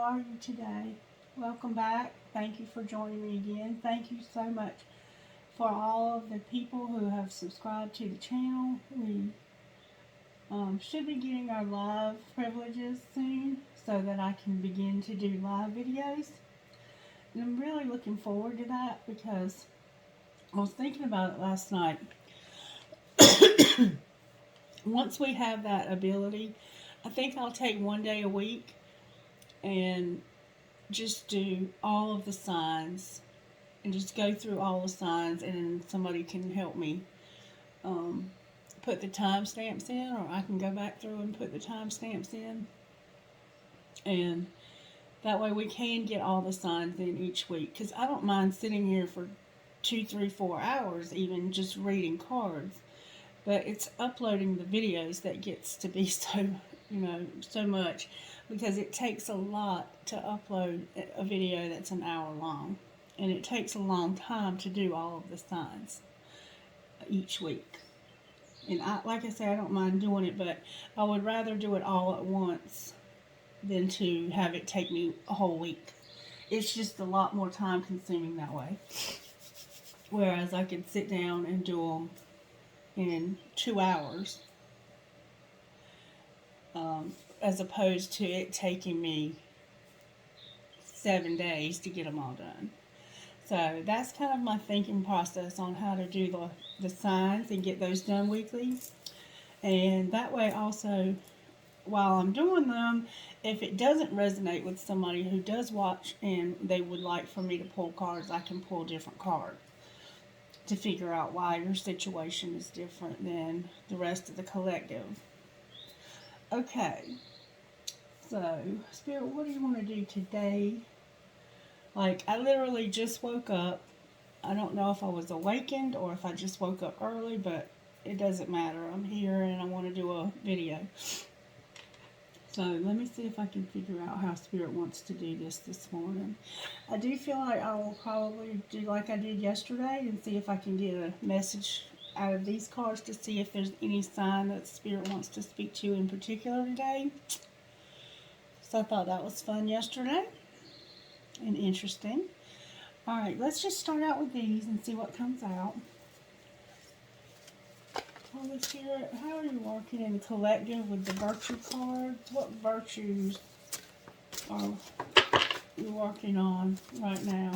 are you today? Welcome back. Thank you for joining me again. Thank you so much for all of the people who have subscribed to the channel. We should be getting our live privileges soon so that I can begin to do live videos. And I'm really looking forward to that because I was thinking about it last night. Once we have that ability, I think I'll take one day a week and just do all of the signs and just go through all the signs, and then somebody can help me put the timestamps in, or I can go back through and put the timestamps in, and that way we can get all the signs in each week, because I don't mind sitting here for 2, 3, 4 hours even just reading cards, but it's uploading the videos that gets to be so so much, because it takes a lot to upload a video that's an hour long, and it takes a long time to do all of the signs each week. And like I say, I don't mind doing it, but I would rather do it all at once than to have it take me a whole week. It's just a lot more time consuming that way. Whereas I could sit down and do them in 2 hours. As opposed to it taking me 7 days to get them all done. So that's kind of my thinking process on how to do the signs and get those done weekly. And that way also, while I'm doing them, if it doesn't resonate with somebody who does watch and they would like for me to pull cards, I can pull different cards to figure out why your situation is different than the rest of the collective. Okay, so Spirit, what do you want to do today? Like, I literally just woke up. I don't know if I was awakened or if I just woke up early, but it doesn't matter. I'm here and I want to do a video. So let me see if I can figure out how Spirit wants to do this morning. I do feel like I will probably do like I did yesterday and see if I can get a message out of these cards to see if there's any sign that Spirit wants to speak to in particular today. So I thought that was fun yesterday and interesting. Alright, let's just start out with these and see what comes out. Holy Spirit, how are you working in the collective with the virtue cards? What virtues are you working on right now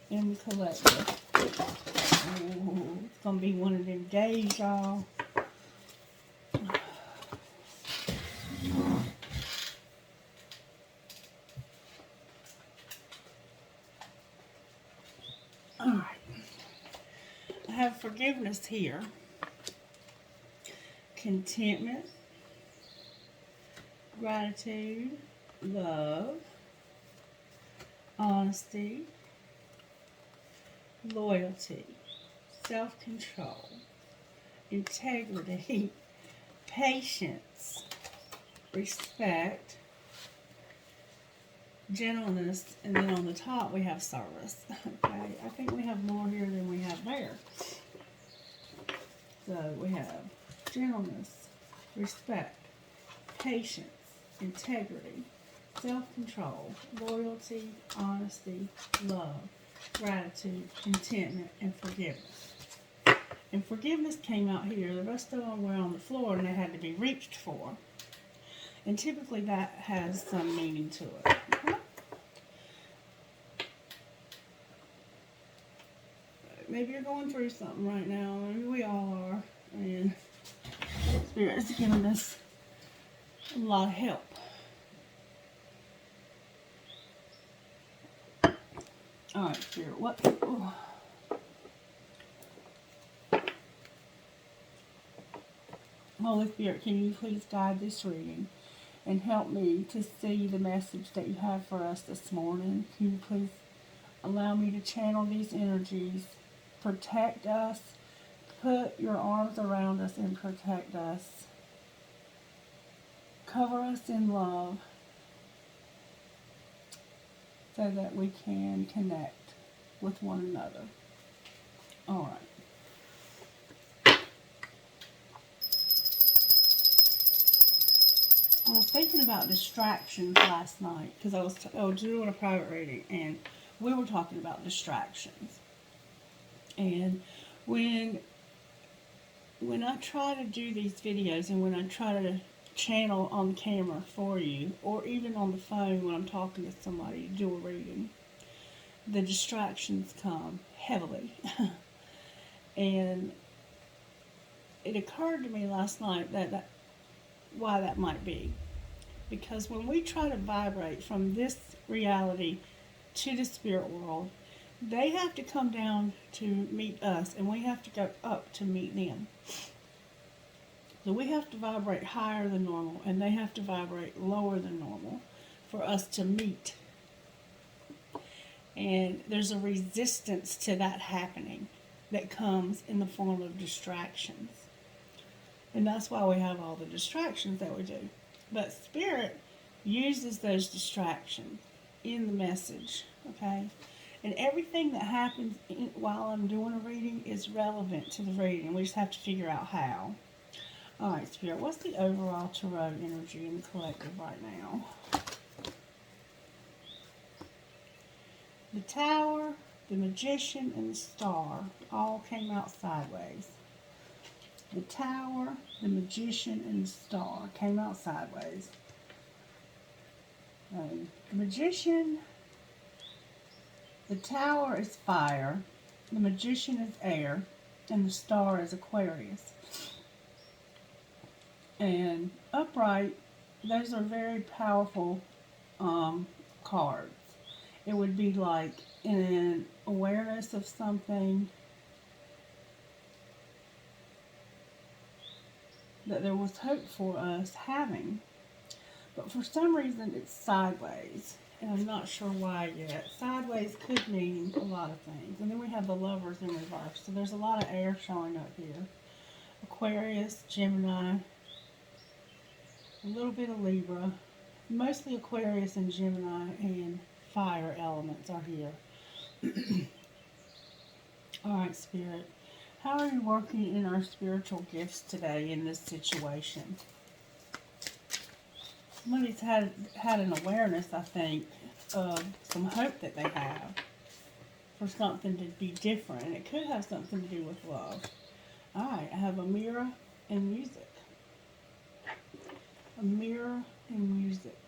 in the collective? Ooh, it's going to be one of them days, y'all. Alright. I have forgiveness here. Contentment. Gratitude. Love. Honesty. Loyalty. Self-control, integrity, patience, respect, gentleness, and then on the top we have service. Okay, I think we have more here than we have there. So we have gentleness, respect, patience, integrity, self-control, loyalty, honesty, love, gratitude, contentment, and forgiveness. And forgiveness came out here. The rest of them were on the floor and they had to be reached for. And typically that has some meaning to it. Okay? Maybe you're going through something right now. Maybe we all are. And Spirit is giving us a lot of help. Alright, Spirit, what? Oh. Holy Spirit, can you please guide this reading and help me to see the message that you have for us this morning? Can you please allow me to channel these energies, protect us, put your arms around us and protect us, cover us in love so that we can connect with one another. All right. I was thinking about distractions last night because I was doing a private reading and we were talking about distractions. And when I try to do these videos and when I try to channel on camera for you, or even on the phone when I'm talking to somebody to do a reading, the distractions come heavily. And it occurred to me last night that why that might be. Because when we try to vibrate from this reality to the spirit world, they have to come down to meet us, and we have to go up to meet them. So we have to vibrate higher than normal, and they have to vibrate lower than normal for us to meet. And there's a resistance to that happening that comes in the form of distractions. And that's why we have all the distractions that we do. But Spirit uses those distractions in the message, okay? And everything that happens while I'm doing a reading is relevant to the reading. We just have to figure out how. All right, Spirit, what's the overall tarot energy in the collective right now? The Tower, the Magician, and the Star all came out sideways. The Tower, the Magician, and the Star came out sideways. The Magician, the Tower is fire, the Magician is air, and the Star is Aquarius. And upright, those are very powerful cards. It would be like an awareness of something, that there was hope for us having. But for some reason it's sideways. And I'm not sure why yet. Sideways could mean a lot of things. And then we have the Lovers in reverse. So there's a lot of air showing up here. Aquarius, Gemini, a little bit of Libra. Mostly Aquarius and Gemini and fire elements are here. Alright, Spirit. How are you working in our spiritual gifts today in this situation? Somebody's had an awareness, I think, of some hope that they have for something to be different. And it could have something to do with love. Alright, I have a mirror and music. A mirror and music.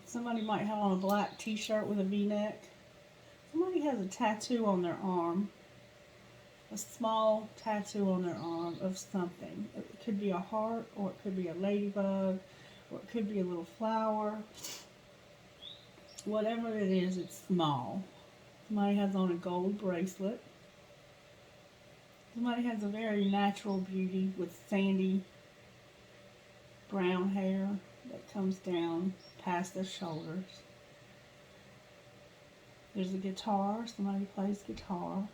Somebody might have on a black t-shirt with a v-neck. Somebody has a tattoo on their arm. A small tattoo on their arm of something. It could be a heart, or it could be a ladybug, or it could be a little flower. Whatever it is, it's small. Somebody has on a gold bracelet. Somebody has a very natural beauty with sandy brown hair that comes down past their shoulders. There's a guitar. Somebody plays guitar.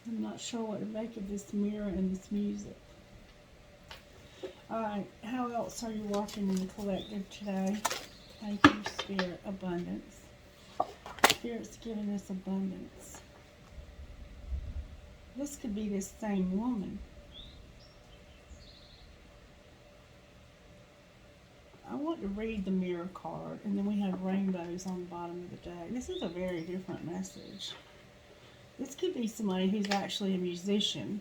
I'm not sure what to make of this mirror and this music. Alright, how else are you working in the collective today? Thank you, Spirit. Abundance. Spirit's giving us abundance. This could be this same woman. I want to read the mirror card, and then we have rainbows on the bottom of the day. This is a very different message. This could be somebody who's actually a musician.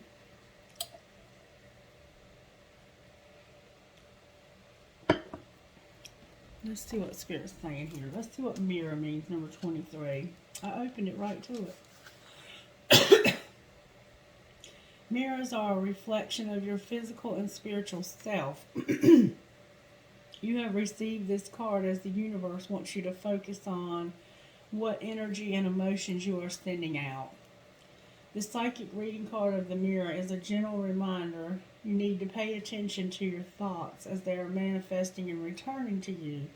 Let's see what Spirit's saying here. Let's see what mirror means, number 23. I opened it right to it. Mirrors are a reflection of your physical and spiritual self. You have received this card as the universe wants you to focus on what energy and emotions you are sending out. The psychic reading card of the mirror is a gentle reminder you need to pay attention to your thoughts as they are manifesting and returning to you.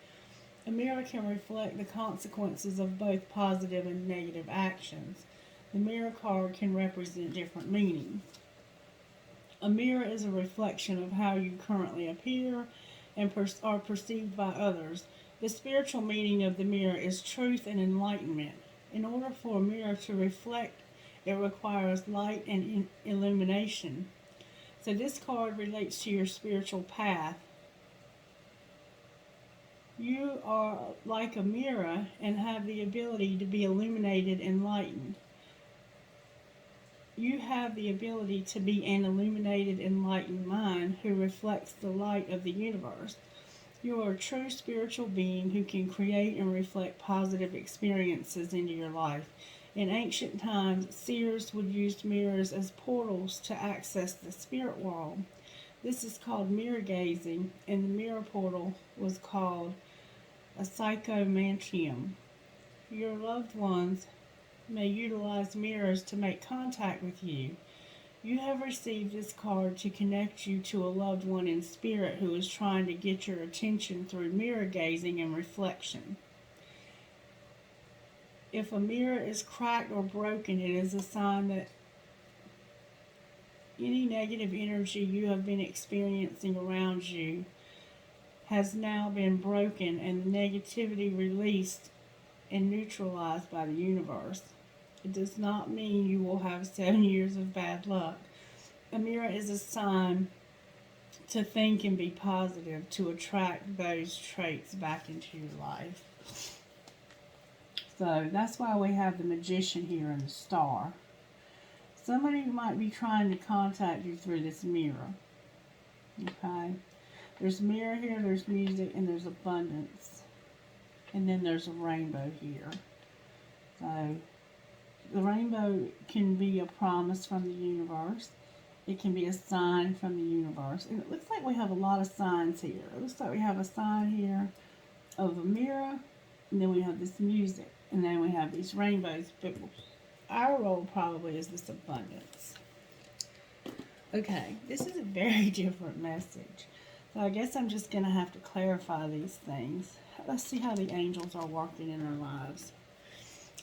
A mirror can reflect the consequences of both positive and negative actions. The mirror card can represent different meanings. A mirror is a reflection of how you currently appear and are perceived by others. The spiritual meaning of the mirror is truth and enlightenment. In order for a mirror to reflect, it requires light and illumination. So this card relates to your spiritual path. You are like a mirror and have the ability to be illuminated and enlightened. You have the ability to be an illuminated, enlightened mind who reflects the light of the universe. You are a true spiritual being who can create and reflect positive experiences into your life. In ancient times, seers would use mirrors as portals to access the spirit world. This is called mirror gazing, and the mirror portal was called a psychomantium. Your loved ones may utilize mirrors to make contact with you. You have received this card to connect you to a loved one in spirit who is trying to get your attention through mirror gazing and reflection. If a mirror is cracked or broken, it is a sign that any negative energy you have been experiencing around you has now been broken and the negativity released and neutralized by the universe. It does not mean you will have 7 years of bad luck. A mirror is a sign to think and be positive, to attract those traits back into your life. So that's why we have the Magician here and the Star. Somebody might be trying to contact you through this mirror. Okay? There's mirror here, there's music, and there's abundance. And then there's a rainbow here. So the rainbow can be a promise from the universe. It can be a sign from the universe. And it looks like we have a lot of signs here. It looks like we have a sign here of a mirror, and then we have this music, and then we have these rainbows. But our role probably is this abundance. Okay, this is a very different message. So I guess I'm just going to have to clarify these things. Let's see how the angels are working in our lives.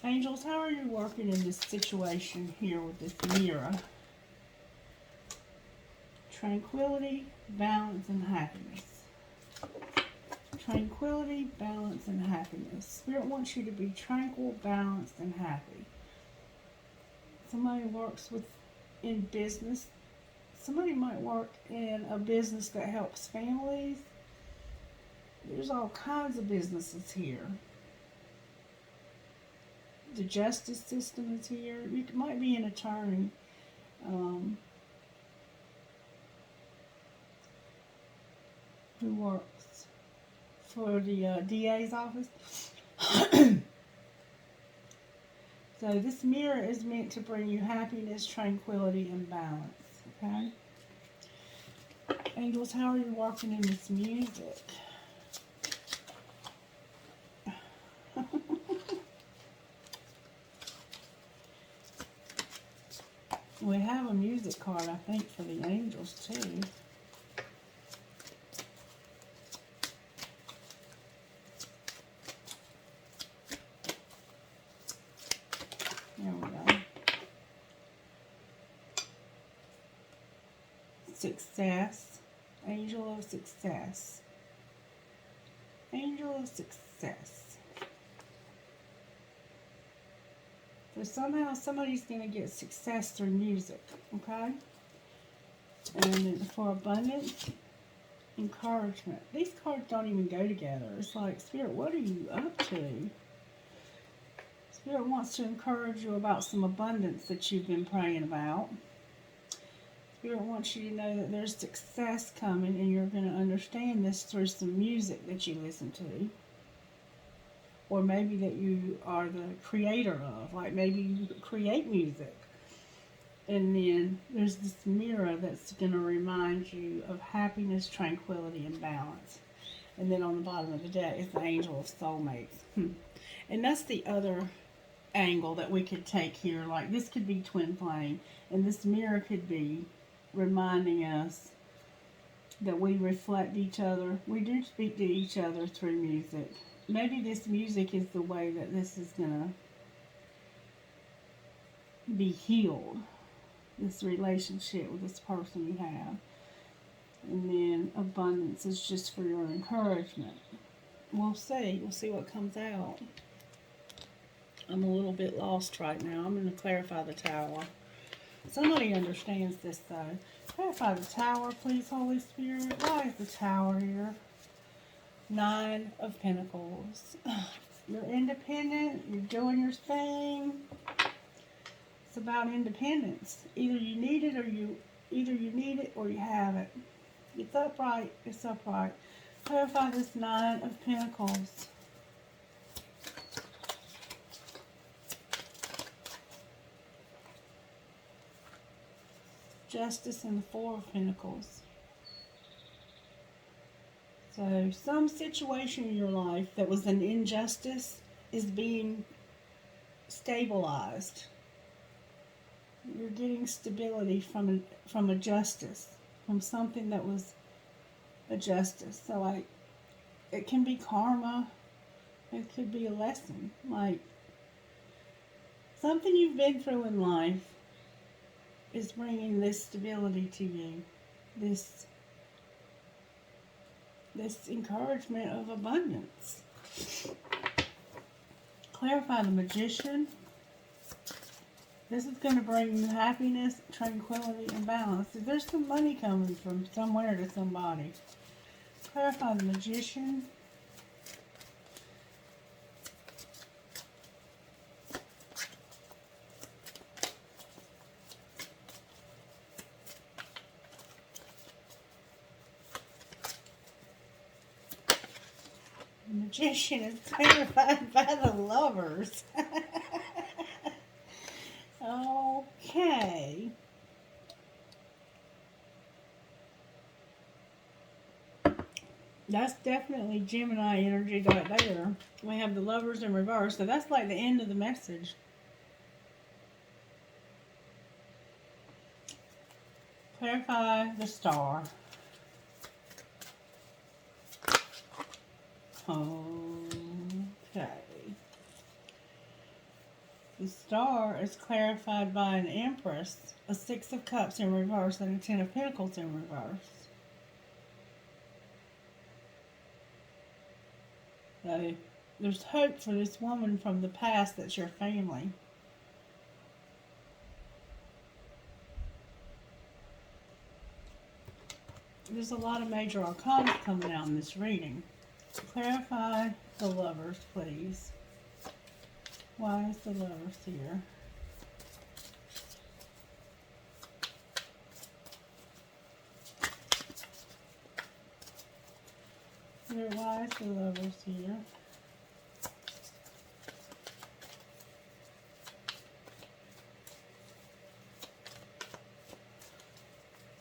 Angels, how are you working in this situation here with this mirror? Tranquility, balance, and happiness. Tranquility, balance, and happiness. Spirit wants you to be tranquil, balanced, and happy. Somebody works in business. Somebody might work in a business that helps families. There's all kinds of businesses here. The justice system is here. You might be an attorney. Who works for the DA's office. So this mirror is meant to bring you happiness, tranquility, and balance. Okay? Angels, how are you working in this music? We have a music card, I think, for the angels, too. There we go. Success. Angel of success. Angel of success. So somehow somebody's going to get success through music, okay? And for abundance, encouragement. These cards don't even go together. It's like, Spirit, what are you up to? Spirit wants to encourage you about some abundance that you've been praying about. Spirit wants you to know that there's success coming, and you're going to understand this through some music that you listen to. Or maybe that you are the creator of. Like maybe you create music. And then there's this mirror that's going to remind you of happiness, tranquility, and balance. And then on the bottom of the deck is the angel of soulmates. And that's the other angle that we could take here. Like this could be twin flame. And this mirror could be reminding us that we reflect each other. We do speak to each other through music. Maybe this music is the way that this is going to be healed. This relationship with this person you have. And then abundance is just for your encouragement. We'll see. We'll see what comes out. I'm a little bit lost right now. I'm going to clarify the tower. Somebody understands this though. Clarify the Tower, please, Holy Spirit. Why is the Tower here? 9 of Pentacles. You're independent. You're doing your thing. It's about independence. Either you need it or you have it. It's upright. It's upright. Clarify this 9 of Pentacles. Justice and the 4 of Pentacles. So some situation in your life that was an injustice is being stabilized. You're getting stability from a justice, from something that was a justice. So like, it can be karma, it could be a lesson, like something you've been through in life is bringing this stability to you, this encouragement of abundance. Clarify the Magician. This is going to bring you happiness, tranquility, and balance. There's some money coming from somewhere to somebody. Clarify the Magician. The Magician is clarified by the Lovers. Okay. That's definitely Gemini energy right there. We have the Lovers in reverse, so that's like the end of the message. Clarify the Star. Okay. The Star is clarified by an Empress, a 6 of Cups in reverse, and a 10 of Pentacles in reverse. So, there's hope for this woman from the past that's your family. There's a lot of major arcana coming out in this reading. Clarify the Lovers, please. Why is the Lovers here? Why is the Lovers here?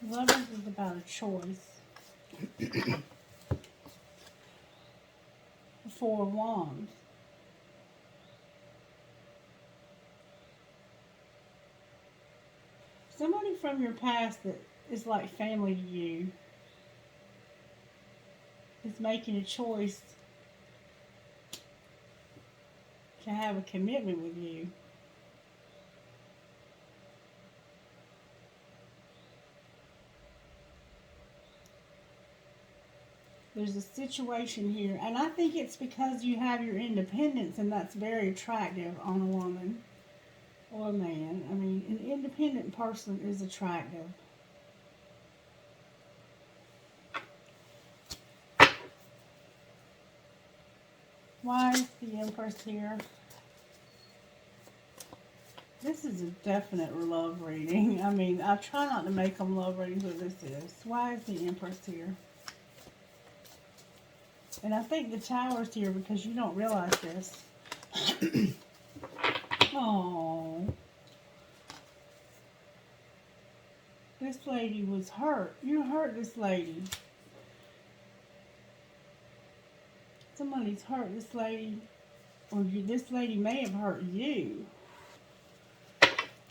Lovers is about a choice. 4 of Wands. Somebody from your past that is like family to you is making a choice to have a commitment with you. There's a situation here, and I think it's because you have your independence, and that's very attractive on a woman or a man. I mean, an independent person is attractive. Why is the Empress here? This is a definite love reading. I mean, I try not to make them love readings, but this is. Why is the Empress here? And I think the Tower's here because you don't realize this. Oh, this lady was hurt. You hurt this lady. Somebody's hurt this lady, or this lady may have hurt you.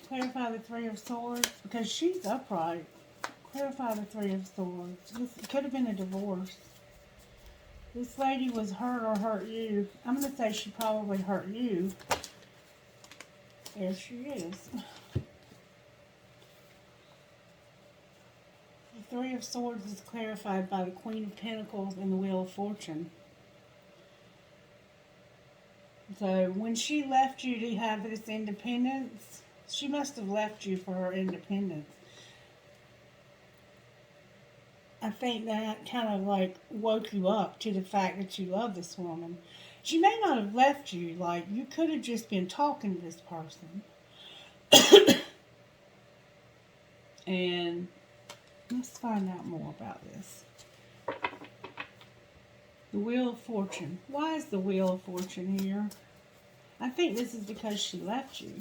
Clarify the 3 of Swords, because she's upright. Clarify the 3 of Swords. This could have been a divorce. This lady was hurt or hurt you. I'm going to say she probably hurt you. There she is. The 3 of Swords is clarified by the Queen of Pentacles and the Wheel of Fortune. So when she left you to have this independence, she must have left you for her independence. I think that kind of like woke you up to the fact that you love this woman. She may not have left you, like you could have just been talking to this person. And let's find out more about this. The Wheel of Fortune. Why is the Wheel of Fortune here? I think this is because she left you.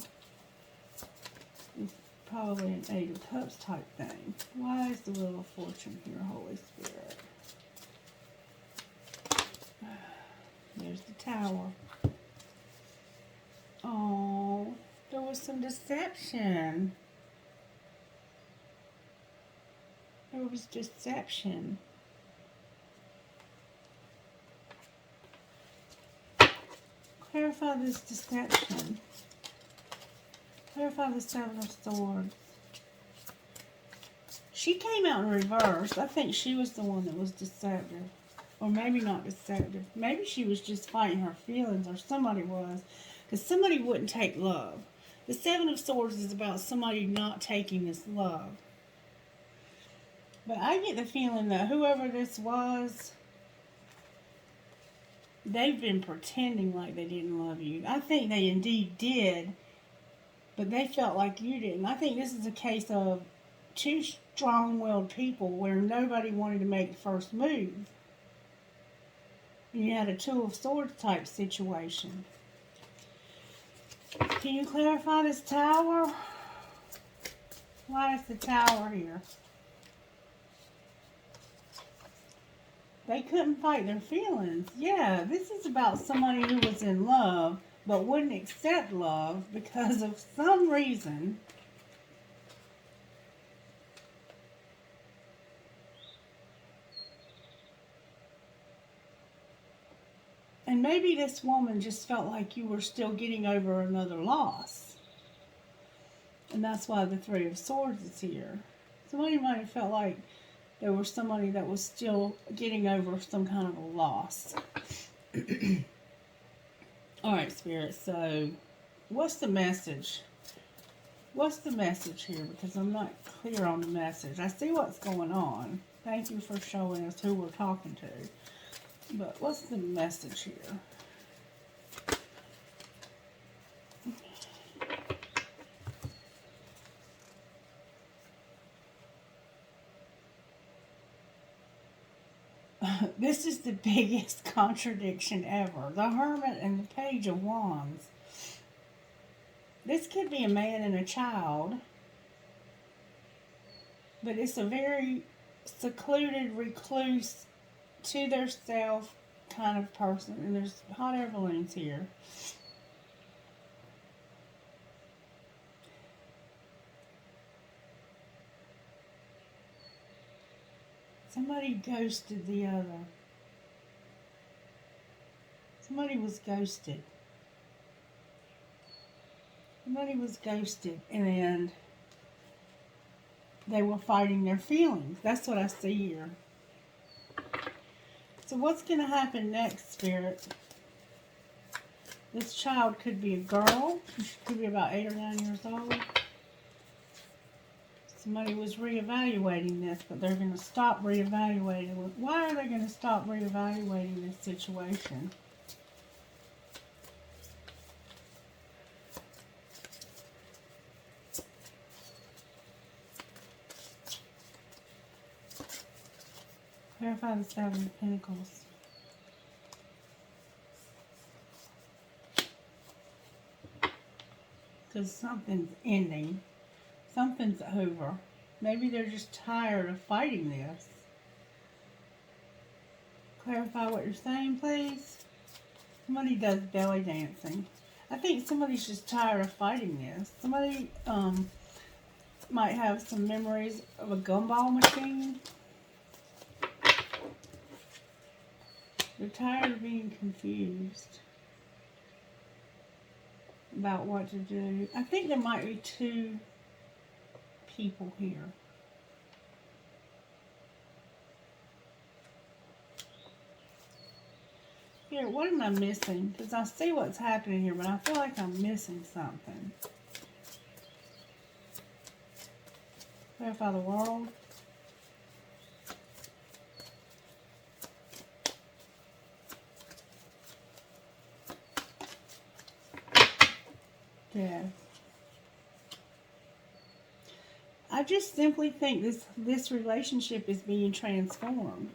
It's probably an Eight of Cups type thing. Why is the Wheel of Fortune here, Holy Spirit? There's the Tower. Oh, there was some deception. There was deception. Clarify this deception. Clarify the Seven of Swords. She came out in reverse. I think she was the one that was deceptive. Or maybe not deceptive. Maybe she was just fighting her feelings, or somebody was. Because somebody wouldn't take love. The Seven of Swords is about somebody not taking this love. But I get the feeling that whoever this was, they've been pretending like they didn't love you. I think they indeed did, but they felt like you didn't. I think this is a case of two strong-willed people where nobody wanted to make the first move. You had a Two of Swords type situation. Can you clarify this Tower? Why is the Tower here? They couldn't fight their feelings. Yeah, this is about somebody who was in love but wouldn't accept love because of some reason. And maybe this woman just felt like you were still getting over another loss. And that's why the Three of Swords is here. Somebody might have felt like there was somebody that was still getting over some kind of a loss. Alright, Spirit, so what's the message? What's the message here? Because I'm not clear on the message. I see what's going on. Thank you for showing us who we're talking to. But what's the message here? This is the biggest contradiction ever. The Hermit and the Page of Wands. This could be a man and a child, but it's a very secluded, recluse, to their self kind of person. And there's hot air balloons here. Somebody ghosted the other. Somebody was ghosted. Somebody was ghosted, and they were fighting their feelings. That's what I see here. So what's going to happen next, Spirit? This child could be a girl. She could be about 8 or 9 years old. Somebody was reevaluating this, but they're going to stop reevaluating. Why are they going to stop reevaluating this situation? Clarify the Seven of Pentacles. Because something's ending. Something's over. Maybe they're just tired of fighting this. Clarify what you're saying, please. Somebody does belly dancing. I think somebody's just tired of fighting this. Somebody might have some memories of a gumball machine. They're tired of being confused about what to do. I think there might be two people here. Here, what am I missing? Because I see what's happening here, but I feel like I'm missing something. Clarify the World. Death. I just simply think this relationship is being transformed.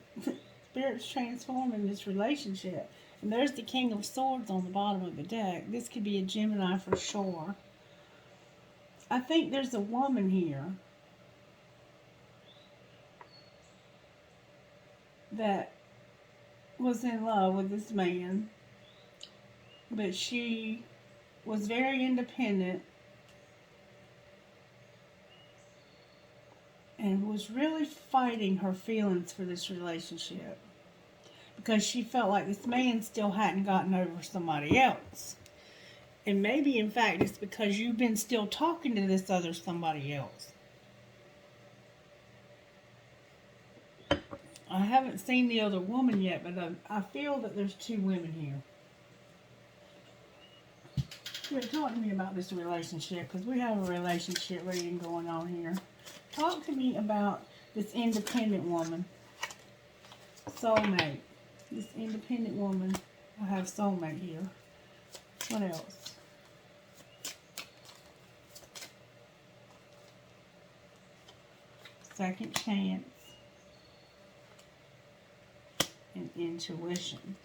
Spirit's transforming this relationship. And there's the King of Swords on the bottom of the deck. This could be a Gemini for sure. I think there's a woman here that was in love with this man, but she was very independent and was really fighting her feelings for this relationship because she felt like this man still hadn't gotten over somebody else. And maybe, in fact, it's because you've been still talking to this other somebody else. I haven't seen the other woman yet, but I feel that there's two women here. Talk to me about this relationship, because we have a relationship reading going on here. Talk to me about this independent woman. Soulmate. This independent woman. I have soulmate here. What else? Second chance. And intuition.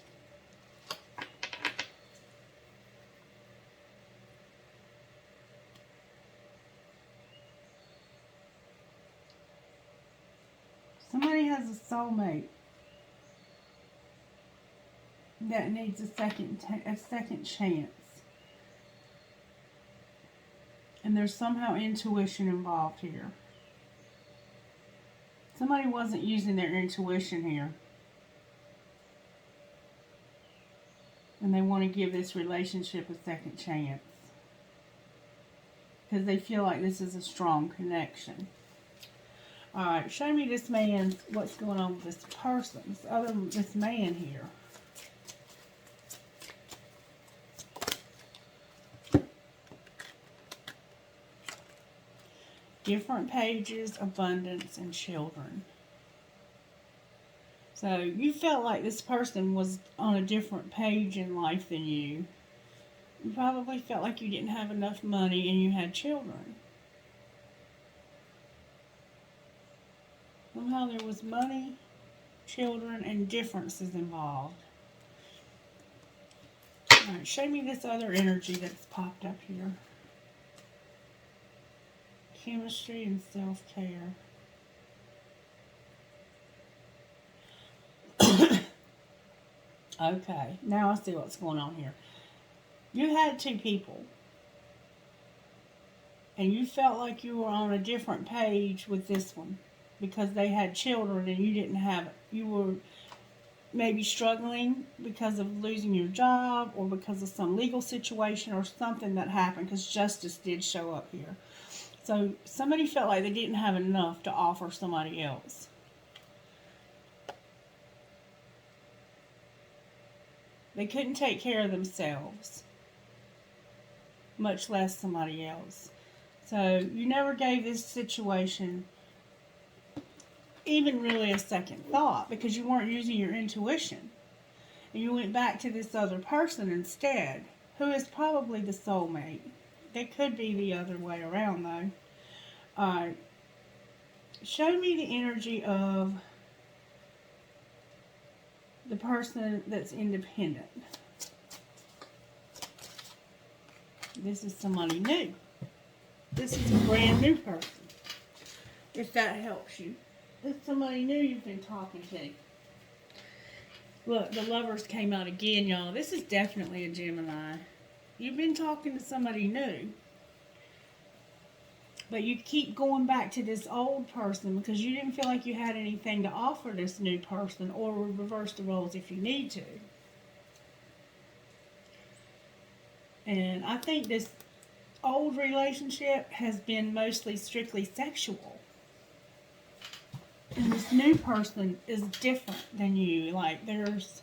Somebody has a soulmate that needs a second chance. And there's somehow intuition involved here. Somebody wasn't using their intuition here. And they want to give this relationship a second chance. Because they feel like this is a strong connection. Alright, show me this man, what's going on with this person, this man here. Different pages, abundance, and children. So you felt like this person was on a different page in life than you. You probably felt like you didn't have enough money and you had children. Somehow there was money, children, and differences involved. Alright, show me this other energy that's popped up here. Chemistry and self-care. Okay, now I see what's going on here. You had two people. And you felt like you were on a different page with this one. Because they had children and you didn't have it. You were maybe struggling because of losing your job or because of some legal situation or something that happened, because justice did show up here. So somebody felt like they didn't have enough to offer somebody else. They couldn't take care of themselves, much less somebody else. So you never gave this situation even really a second thought because you weren't using your intuition. And you went back to this other person instead, who is probably the soulmate. They could be the other way around though. Show me the energy of the person that's independent. This is somebody new. This is a brand new person. If that helps you. This is somebody new you've been talking to. Look, the Lovers came out again, y'all. This is definitely a Gemini. You've been talking to somebody new. But you keep going back to this old person because you didn't feel like you had anything to offer this new person, or reverse the roles if you need to. And I think this old relationship has been mostly strictly sexual. And this new person is different than you. Like, there's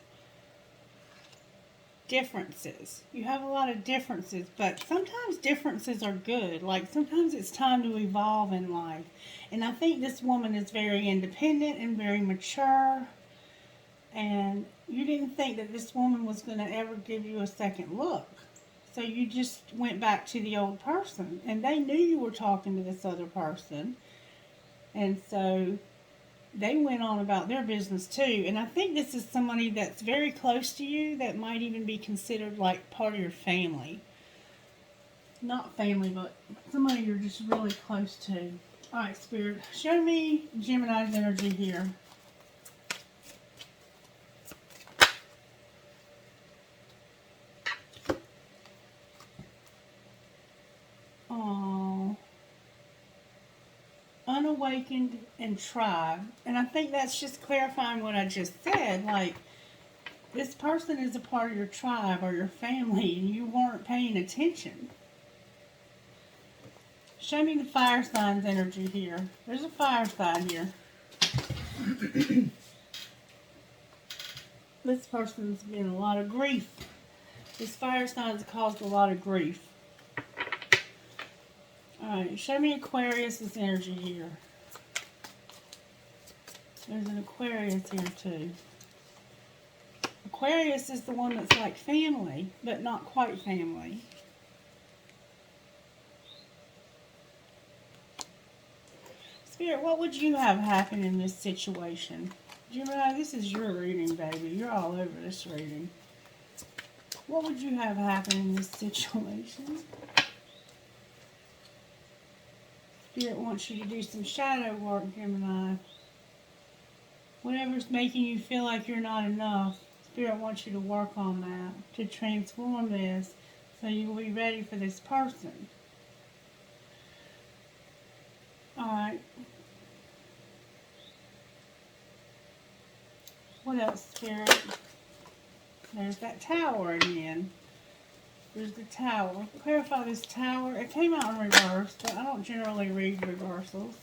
differences. You have a lot of differences, but sometimes differences are good. Like, sometimes it's time to evolve in life. And I think this woman is very independent and very mature. And you didn't think that this woman was going to ever give you a second look. So you just went back to the old person, and they knew you were talking to this other person, and so they went on about their business too. And I think this is somebody that's very close to you that might even be considered like part of your family. Not family, but somebody you're just really close to. Alright, Spirit, show me Gemini's energy here. Unawakened and tribe. And I think that's just clarifying what I just said. Like, this person is a part of your tribe or your family and you weren't paying attention. Show me the fire signs energy here. There's a fire sign here. This person's been in a lot of grief. This fire sign's caused a lot of grief. Alright, show me Aquarius' energy here. There's an Aquarius here too. Aquarius is the one that's like family, but not quite family. Spirit, what would you have happen in this situation? Gemini, this is your reading, baby. You're all over this reading. What would you have happen in this situation? Spirit wants you to do some shadow work, Gemini. Whatever's making you feel like you're not enough, Spirit wants you to work on that, to transform this so you will be ready for this person. Alright. What else, Spirit? There's that tower again. There's the tower. Clarify this tower. It came out in reverse, but I don't generally read reversals.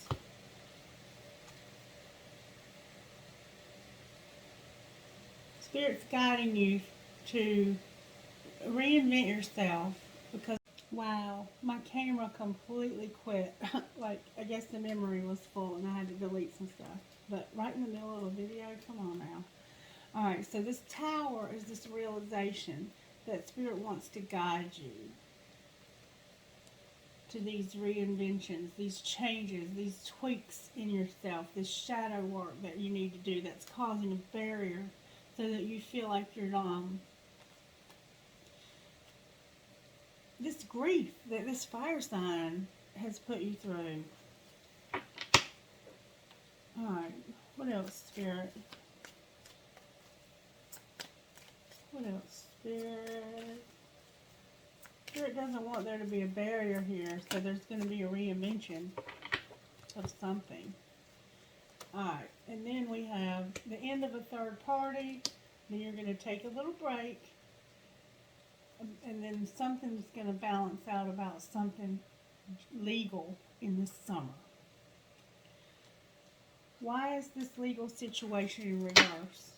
Spirit's guiding you to reinvent yourself because, wow, my camera completely quit. Like, I guess the memory was full and I had to delete some stuff. But right in the middle of a video, come on now. Alright, so this tower is this realization that Spirit wants to guide you to these reinventions, these changes, these tweaks in yourself, this shadow work that you need to do that's causing a barrier so that you feel like you're this grief that this fire sign has put you through. Alright, what else, Spirit? What else, Spirit? Spirit doesn't want there to be a barrier here, so there's going to be a reinvention of something. Alright, and then we have the end of a third party. Then you're going to take a little break. And then something's going to balance out about something legal in the summer. Why is this legal situation in reverse?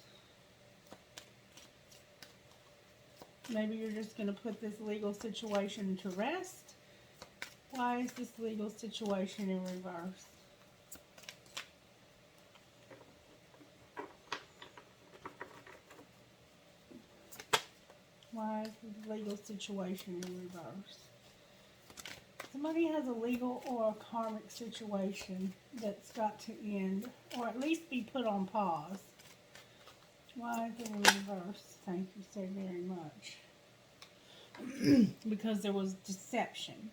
Maybe you're just going to put this legal situation to rest. Why is this legal situation in reverse? Why is the legal situation in reverse? Somebody has a legal or a karmic situation that's got to end, or at least be put on pause. Why is it in reverse? Thank you so very much. Because there was deception.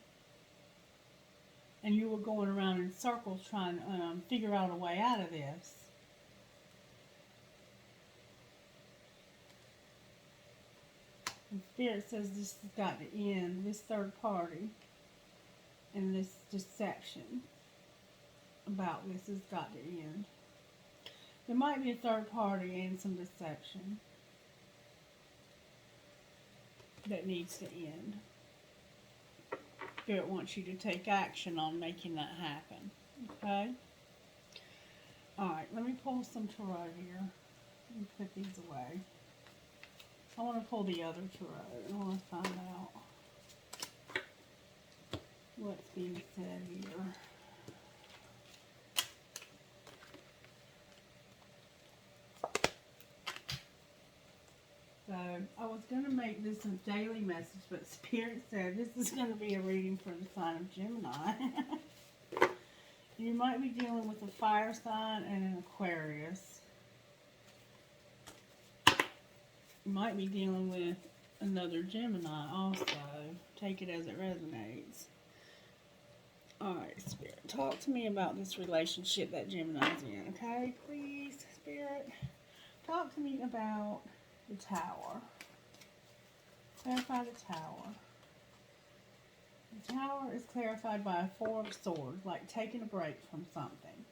And you were going around in circles trying to figure out a way out of this. And Spirit says this has got to end, this third party. And this deception about this has got to end. There might be a third party and some deception that needs to end. Spirit wants you to take action on making that happen. Okay? Alright, let me pull some tarot here. Let me put these away. I want to pull the other tarot. I want to find out what's being said here. So, I was going to make this a daily message, but Spirit said this is going to be a reading for the sign of Gemini. You might be dealing with a fire sign and an Aquarius. You might be dealing with another Gemini also. Take it as it resonates. Alright, Spirit. Talk to me about this relationship that Gemini's in, okay? Please, Spirit. Talk to me about the Tower. Clarify the Tower. The Tower is clarified by a Four of Swords, like taking a break from something.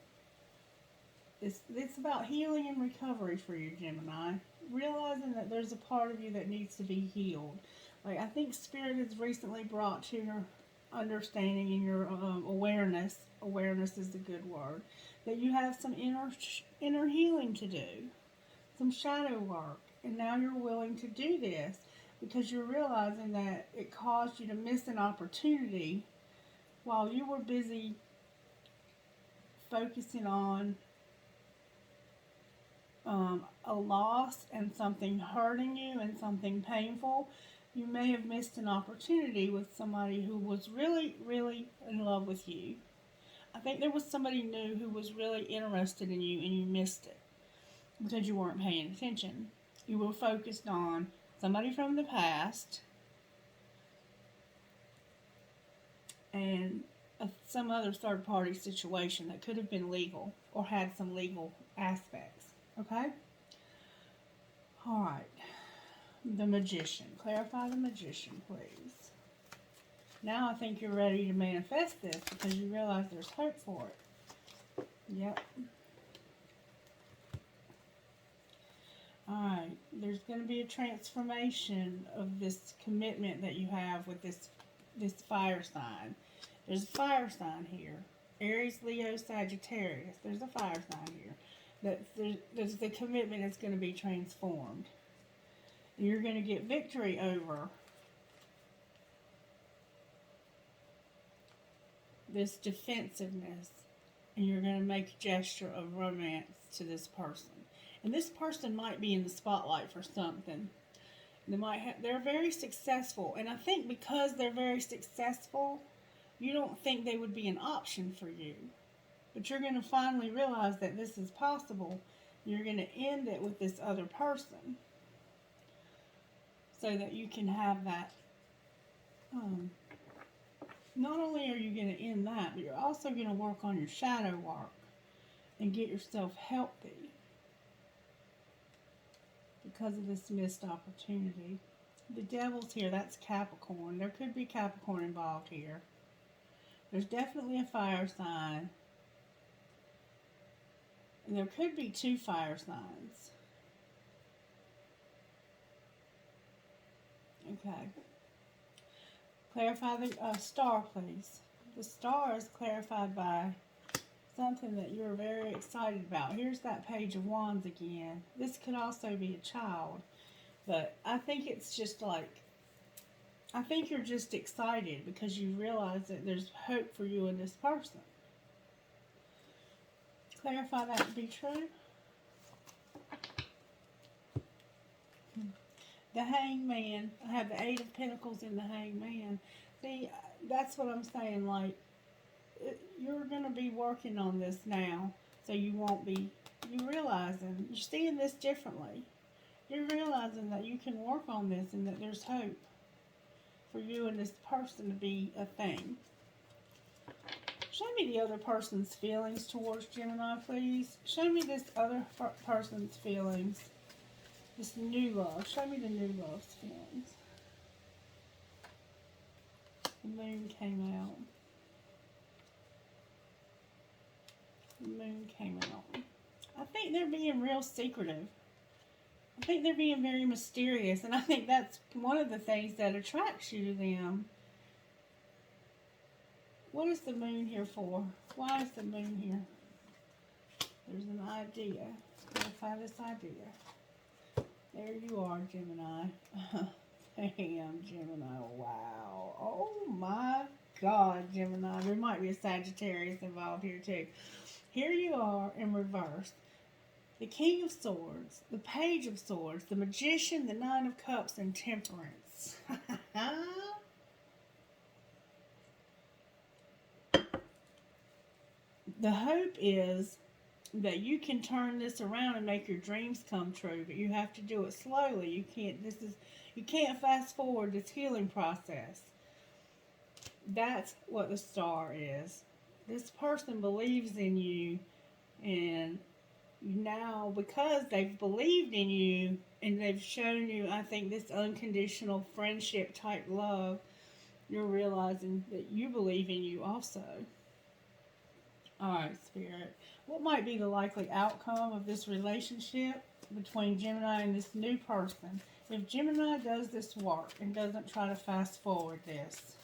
It's about healing and recovery for you, Gemini. Realizing that there's a part of you that needs to be healed. Like, I think Spirit has recently brought to your understanding and your awareness is a good word, that you have some inner healing to do, some shadow work, and now you're willing to do this because you're realizing that it caused you to miss an opportunity while you were busy focusing on a loss and something hurting you and something painful. You may have missed an opportunity with somebody who was really, really in love with you. I think there was somebody new who was really interested in you and you missed it because you weren't paying attention. You were focused on somebody from the past and some other third-party situation that could have been legal or had some legal aspects. Okay? Alright. The Magician. Clarify the Magician, please. Now I think you're ready to manifest this because you realize there's hope for it. Yep. Alright. There's going to be a transformation of this commitment that you have with this fire sign. There's a fire sign here. Aries, Leo, Sagittarius. There's a fire sign here. There's the commitment is going to be transformed. You're going to get victory over this defensiveness, and you're going to make a gesture of romance to this person. And this person might be in the spotlight for something. They're very successful, and I think because they're very successful, you don't think they would be an option for you. But you're going to finally realize that this is possible. You're going to end it with this other person so that you can have that. Not only are you going to end that, but you're also going to work on your shadow work and get yourself healthy because of this missed opportunity. The Devil's here. That's Capricorn. There could be Capricorn involved here. There's definitely a fire sign. And there could be two fire signs. Okay. Clarify the star, please. The star is clarified by something that you're very excited about. Here's that Page of Wands again. This could also be a child. But I think it's just like, I think you're just excited because you realize that there's hope for you and this person. Clarify that to be true. The Hangman. I have the Eight of Pentacles in the Hangman. See, that's what I'm saying. Like, you're going to be working on this now, so you won't be. You're realizing, you're seeing this differently. You're realizing that you can work on this and that there's hope for you and this person to be a thing. Show me the other person's feelings towards Gemini, please. Show me this other person's feelings. This new love. Show me the new love's feelings. The Moon came out. The Moon came out. I think they're being real secretive. I think they're being very mysterious, and I think that's one of the things that attracts you to them. What is the Moon here for? Why is the Moon here? There's an idea. Clarify this idea. There you are, Gemini. Damn, Gemini. Wow. Oh my God, Gemini. There might be a Sagittarius involved here too. Here you are in reverse. the King of Swords, the Page of Swords, the Magician, the Nine of Cups, and Temperance. The hope is that you can turn this around and make your dreams come true, but you have to do it slowly. You can't fast forward this healing process. That's what the Star is. This person believes in you, and now because they've believed in you and they've shown you, I think, this unconditional friendship type love, you're realizing that you believe in you also. Alright, Spirit. What might be the likely outcome of this relationship between Gemini and this new person? If Gemini does this work and doesn't try to fast forward this.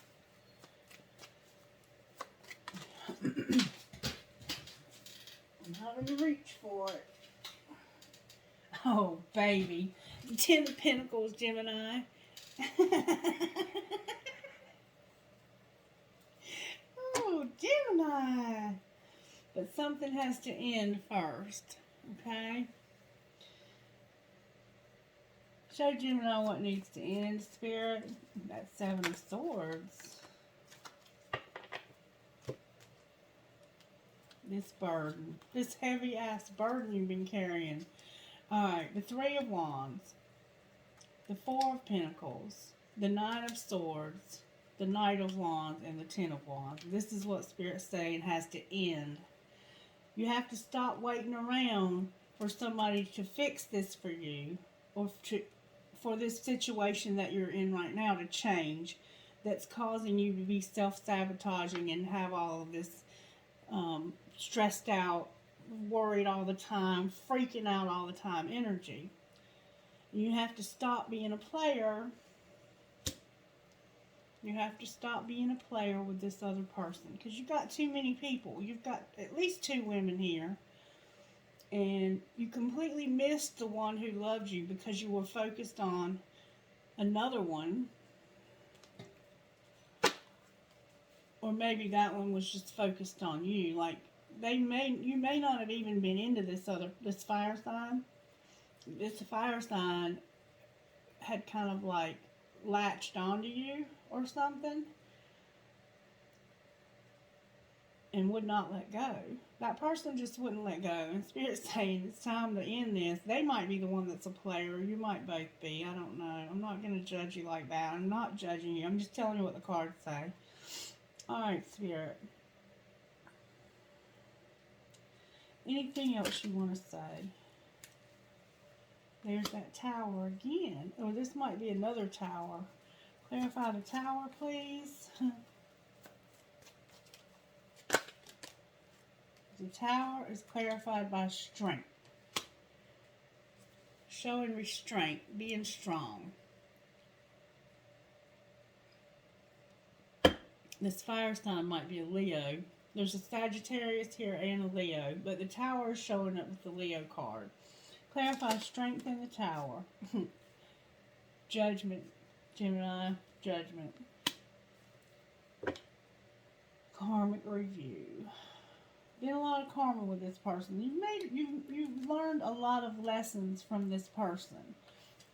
I'm having to reach for it. Oh, baby. Ten of Pentacles, Gemini. Oh, Gemini. But something has to end first, okay? Show Gemini what needs to end, Spirit. That's Seven of Swords. This burden. This heavy-ass burden you've been carrying. Alright, the Three of Wands. The Four of Pentacles. The Nine of Swords. The Knight of Wands. And the Ten of Wands. This is what Spirit's saying has to end. You have to stop waiting around for somebody to fix this for you, or for this situation that you're in right now to change, that's causing you to be self-sabotaging and have all of this stressed out, worried all the time, freaking out all the time energy. You have to stop being a player. You have to stop being a player with this other person, because you've got too many people. You've got at least two women here, and you completely missed the one who loved you because you were focused on another one, or maybe that one was just focused on you. Like you may not have even been into this fire sign. This fire sign had kind of like latched onto you or something and would not let go. That person just wouldn't let go. And Spirit's saying it's time to end this. They might be the one that's a player. You might both be. I don't know. I'm not going to judge you like that. I'm not judging you. I'm just telling you what the cards say. Alright, Spirit. Anything else you want to say? There's that tower again. Or this might be another tower. Clarify the tower, please. The tower is clarified by strength. Showing restraint, being strong. This fire sign might be a Leo. There's a Sagittarius here and a Leo, but the tower is showing up with the Leo card. Clarify strength in the tower. Judgment, Gemini, judgment. Karmic review. Been a lot of karma with this person. You've learned a lot of lessons from this person,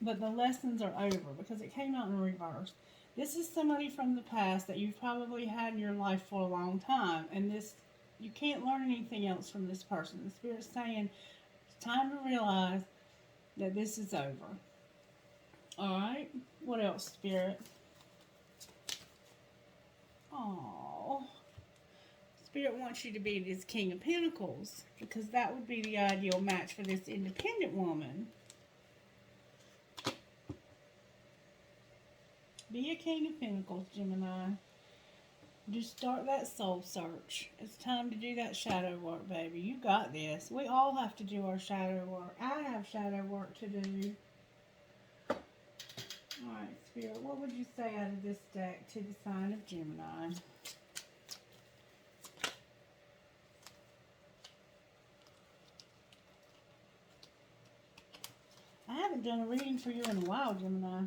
but the lessons are over because it came out in reverse. This is somebody from the past that you've probably had in your life for a long time, and you can't learn anything else from this person. The Spirit's saying it's time to realize that this is over. Alright, what else, Spirit? Oh, Spirit wants you to be this King of Pentacles, because that would be the ideal match for this independent woman. Be a King of Pentacles, Gemini. Just start that soul search. It's time to do that shadow work, baby. You got this. We all have to do our shadow work. I have shadow work to do. Alright, Spirit, what would you say out of this deck to the sign of Gemini? I haven't done a reading for you in a while, Gemini.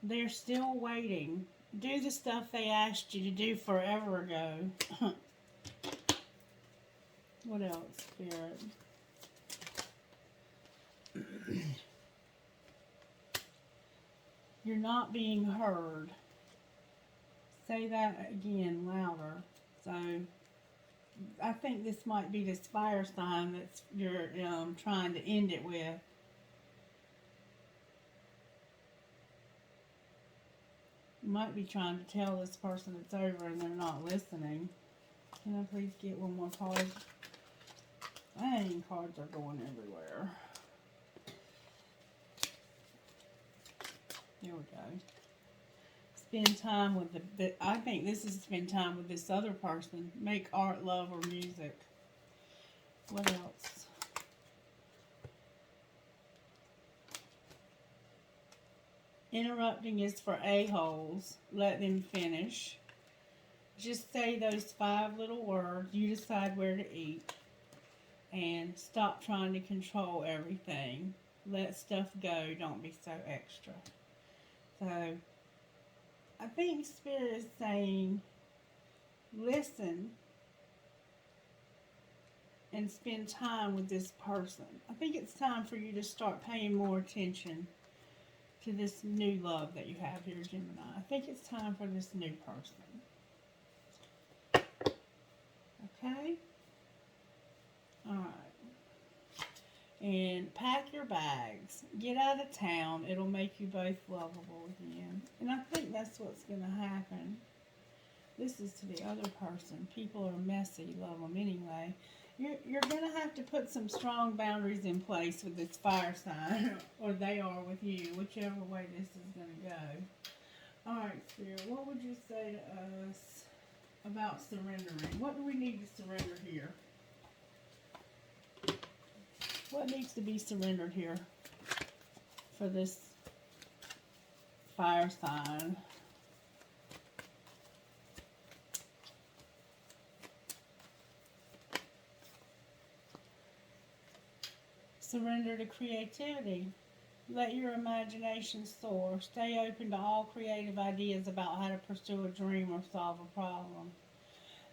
They're still waiting. Do the stuff they asked you to do forever ago. What else, Spirit? You're not being heard. Say that again louder. So I think this might be this fire sign that's you're trying to end it with. You might be trying to tell this person it's over and they're not listening. Can I please get one more card? Dang, cards are going everywhere. There we go. Spend time with I think this is spend time with this other person. Make art, love, or music. What else? Interrupting is for a-holes. Let them finish. Just say those 5 little words. You decide where to eat. And stop trying to control everything. Let stuff go. Don't be so extra. So, I think Spirit is saying, listen and spend time with this person. I think it's time for you to start paying more attention to this new love that you have here, Gemini. I think it's time for this new person. Okay? Alright. And pack your bags. Get out of town. It'll make you both lovable again. And I think that's what's going to happen. This is to the other person. People are messy. Love them anyway. You're going to have to put some strong boundaries in place with this fire sign. Or they are with you. Whichever way this is going to go. Alright, Spirit. What would you say to us about surrendering? What do we need to surrender here? What needs to be surrendered here for this fire sign? Surrender to creativity. Let your imagination soar. Stay open to all creative ideas about how to pursue a dream or solve a problem.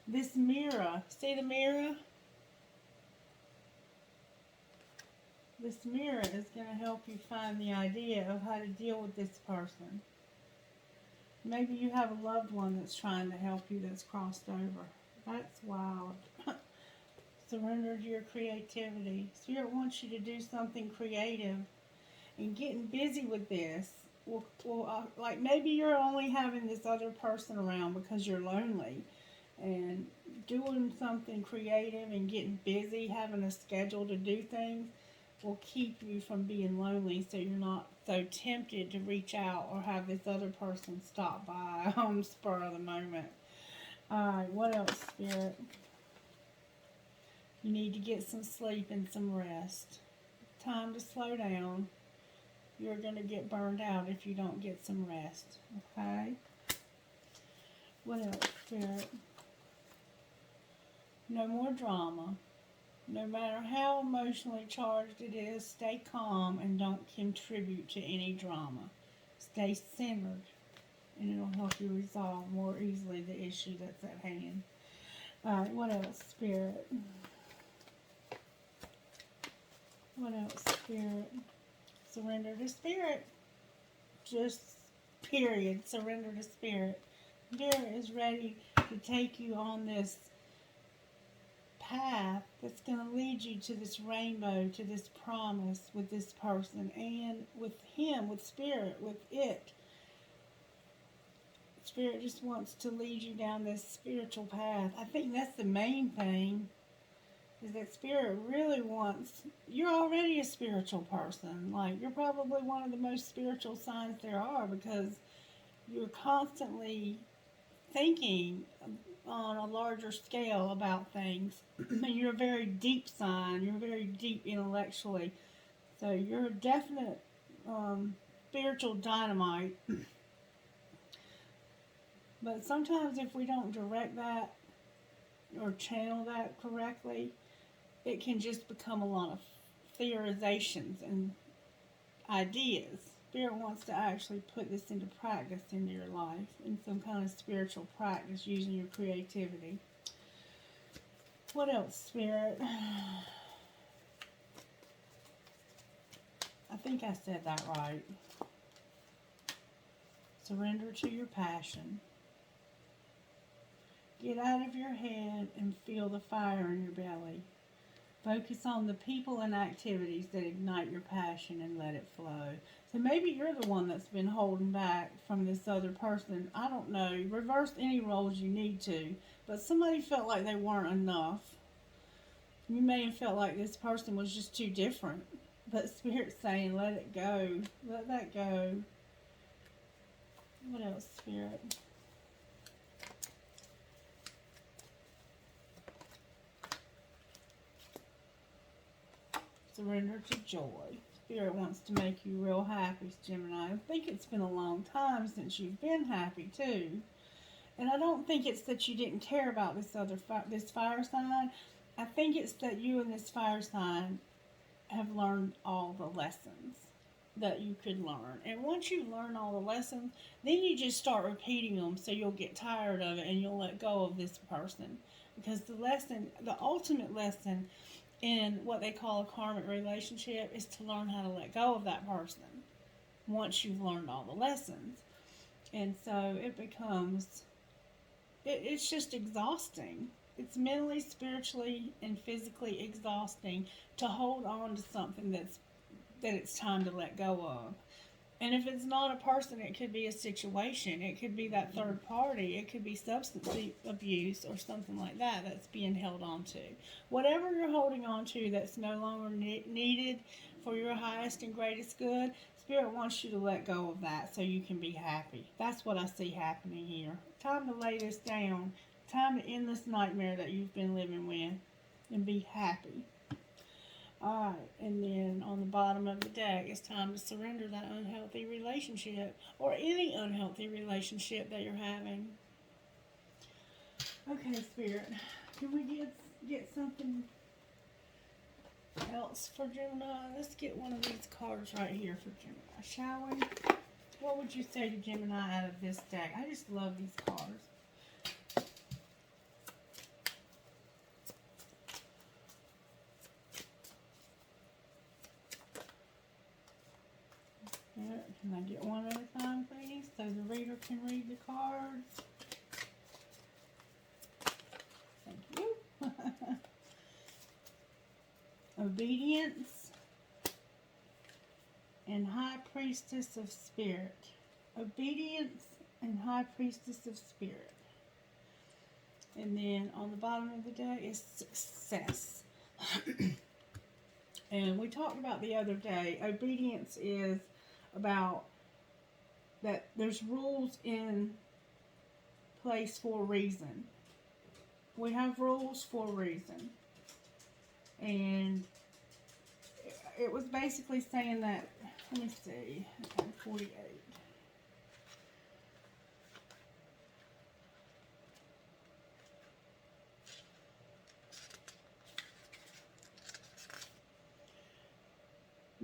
This mirror, see the mirror? This mirror is going to help you find the idea of how to deal with this person. Maybe you have a loved one that's trying to help you that's crossed over. That's wild. Surrender to your creativity. Spirit wants you to do something creative. And getting busy with this like maybe you're only having this other person around because you're lonely. And doing something creative and getting busy, having a schedule to do things, will keep you from being lonely, so you're not so tempted to reach out or have this other person stop by on the spur of the moment. Alright, what else, Spirit? You need to get some sleep and some rest. Time to slow down. You're going to get burned out if you don't get some rest. Okay? What else, Spirit? No more drama. No matter how emotionally charged it is, stay calm and don't contribute to any drama. Stay centered, and it'll help you resolve more easily the issue that's at hand. Alright, what else, Spirit? What else, Spirit? Surrender to Spirit. Just, period. Surrender to Spirit. Spirit is ready to take you on this path that's going to lead you to this rainbow, to this promise with this person and with him, with Spirit, with it. Spirit just wants to lead you down this spiritual path. I think that's the main thing, is that Spirit really wants, you're already a spiritual person. Like, you're probably one of the most spiritual signs there are, because you're constantly thinking on a larger scale about things. And you're a very deep sign. You're very deep intellectually. So you're a definite spiritual dynamite. But sometimes if we don't direct that or channel that correctly, it can just become a lot of theorizations and ideas. Spirit wants to actually put this into practice into your life, in some kind of spiritual practice using your creativity. What else, Spirit? I think I said that right. Surrender to your passion. Get out of your head and feel the fire in your belly. Focus on the people and activities that ignite your passion and let it flow. So maybe you're the one that's been holding back from this other person. I don't know. Reverse any roles you need to. But somebody felt like they weren't enough. You may have felt like this person was just too different. But Spirit's saying, let it go. Let that go. What else, Spirit? Surrender to joy. Spirit wants to make you real happy, Gemini. I think it's been a long time since you've been happy, too. And I don't think it's that you didn't care about this fire sign. I think it's that you and this fire sign have learned all the lessons that you could learn. And once you learn all the lessons, then you just start repeating them so you'll get tired of it and you'll let go of this person. Because the ultimate lesson in what they call a karmic relationship is to learn how to let go of that person once you've learned all the lessons. And so it becomes, it's just exhausting. It's mentally, spiritually, and physically exhausting to hold on to something that it's time to let go of. And if it's not a person, it could be a situation. It could be that third party. It could be substance abuse or something like that that's being held on to. Whatever you're holding on to that's no longer needed for your highest and greatest good, Spirit wants you to let go of that so you can be happy. That's what I see happening here. Time to lay this down. Time to end this nightmare that you've been living with and be happy. Alright, and then on the bottom of the deck, it's time to surrender that unhealthy relationship or any unhealthy relationship that you're having. Okay, Spirit, can we get something else for Gemini? Let's get one of these cards right here for Gemini, shall we? What would you say to Gemini out of this deck? I just love these cards. Can I get one at a time, please, so the reader can read the cards? Thank you. Obedience and High Priestess of Spirit. Obedience and High Priestess of Spirit. And then on the bottom of the deck is success. And we talked about the other day, obedience is about that there's rules in place for a reason. We have rules for a reason. And it was basically saying that, let me see, okay, 48.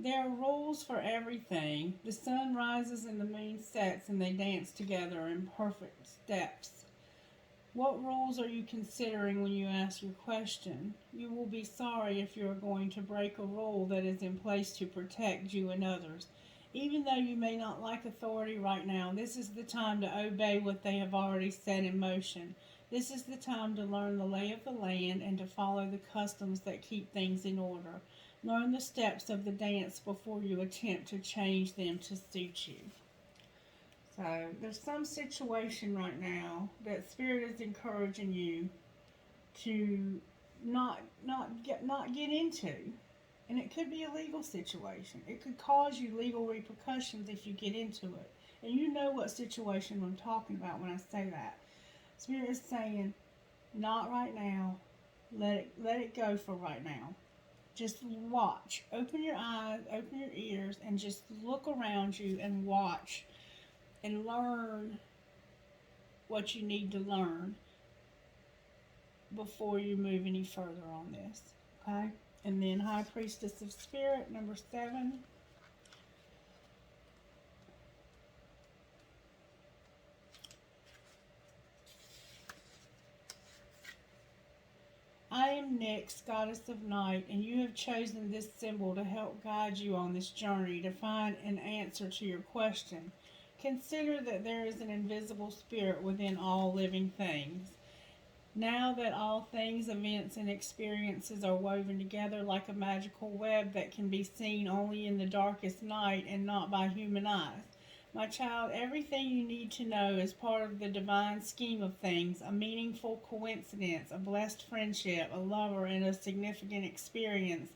There are rules for everything. The sun rises and the moon sets and they dance together in perfect steps. What rules are you considering when you ask your question? You will be sorry if you are going to break a rule that is in place to protect you and others. Even though you may not like authority right now, this is the time to obey what they have already set in motion. This is the time to learn the lay of the land and to follow the customs that keep things in order. Learn the steps of the dance before you attempt to change them to suit you. So there's some situation right now that Spirit is encouraging you to not get into. And it could be a legal situation. It could cause you legal repercussions if you get into it. And you know what situation I'm talking about when I say that. Spirit is saying, not right now. Let it go for right now. Just watch. Open your eyes, open your ears, and just look around you and watch and learn what you need to learn before you move any further on this. Okay? And then High Priestess of Spirit, number 7. I am Nyx, Goddess of Night, and you have chosen this symbol to help guide you on this journey to find an answer to your question. Consider that there is an invisible spirit within all living things. Now that all things, events, and experiences are woven together like a magical web that can be seen only in the darkest night and not by human eyes. My child, everything you need to know is part of the divine scheme of things, a meaningful coincidence, a blessed friendship, a lover, and a significant experience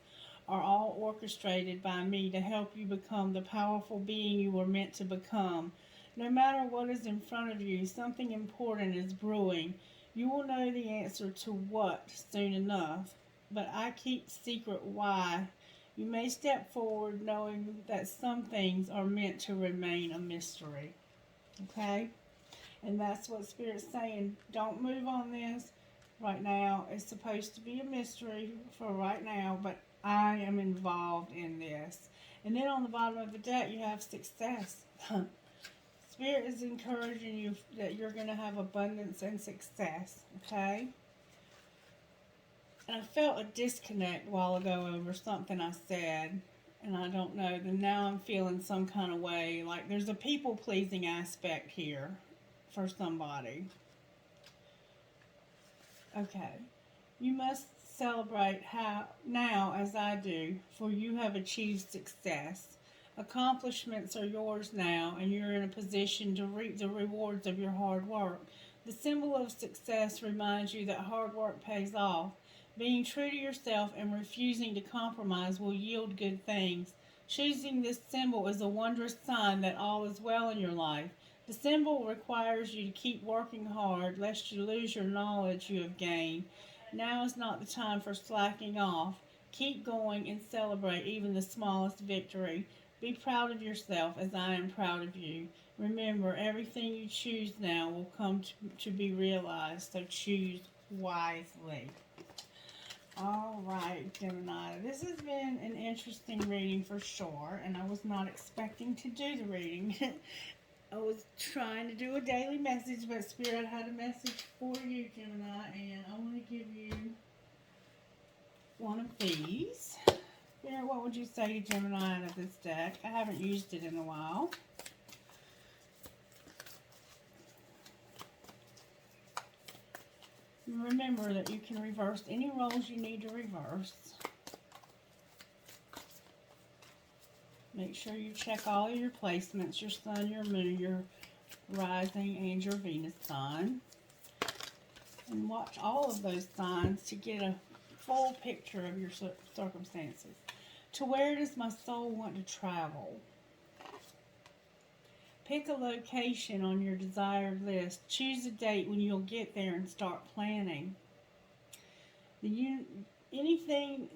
are all orchestrated by me to help you become the powerful being you were meant to become. No matter what is in front of you, something important is brewing. You will know the answer to what soon enough, but I keep secret why. You may step forward knowing that some things are meant to remain a mystery. Okay? And that's what Spirit's saying. Don't move on this right now. It's supposed to be a mystery for right now, but I am involved in this. And then on the bottom of the deck, you have success. Spirit is encouraging you that you're going to have abundance and success. Okay? And I felt a disconnect a while ago over something I said, and I don't know. Then now I'm feeling some kind of way, like there's a people-pleasing aspect here for somebody. Okay. You must celebrate how now as I do, for you have achieved success. Accomplishments are yours now, and you're in a position to reap the rewards of your hard work. The symbol of success reminds you that hard work pays off. Being true to yourself and refusing to compromise will yield good things. Choosing this symbol is a wondrous sign that all is well in your life. The symbol requires you to keep working hard lest you lose your knowledge you have gained. Now is not the time for slacking off. Keep going and celebrate even the smallest victory. Be proud of yourself as I am proud of you. Remember, everything you choose now will come to be realized, so choose wisely. All right, Gemini. This has been an interesting reading for sure, and I was not expecting to do the reading. I was trying to do a daily message, but Spirit had a message for you, Gemini, and I want to give you one of these. Spirit, what would you say to Gemini out of this deck? I haven't used it in a while. Remember that you can reverse any roles you need to reverse. Make sure you check all of your placements, your sun, your moon, your rising, and your Venus sign. And watch all of those signs to get a full picture of your circumstances. To where does my soul want to travel? Pick a location on your desired list. Choose a date when you'll get there and start planning. Anything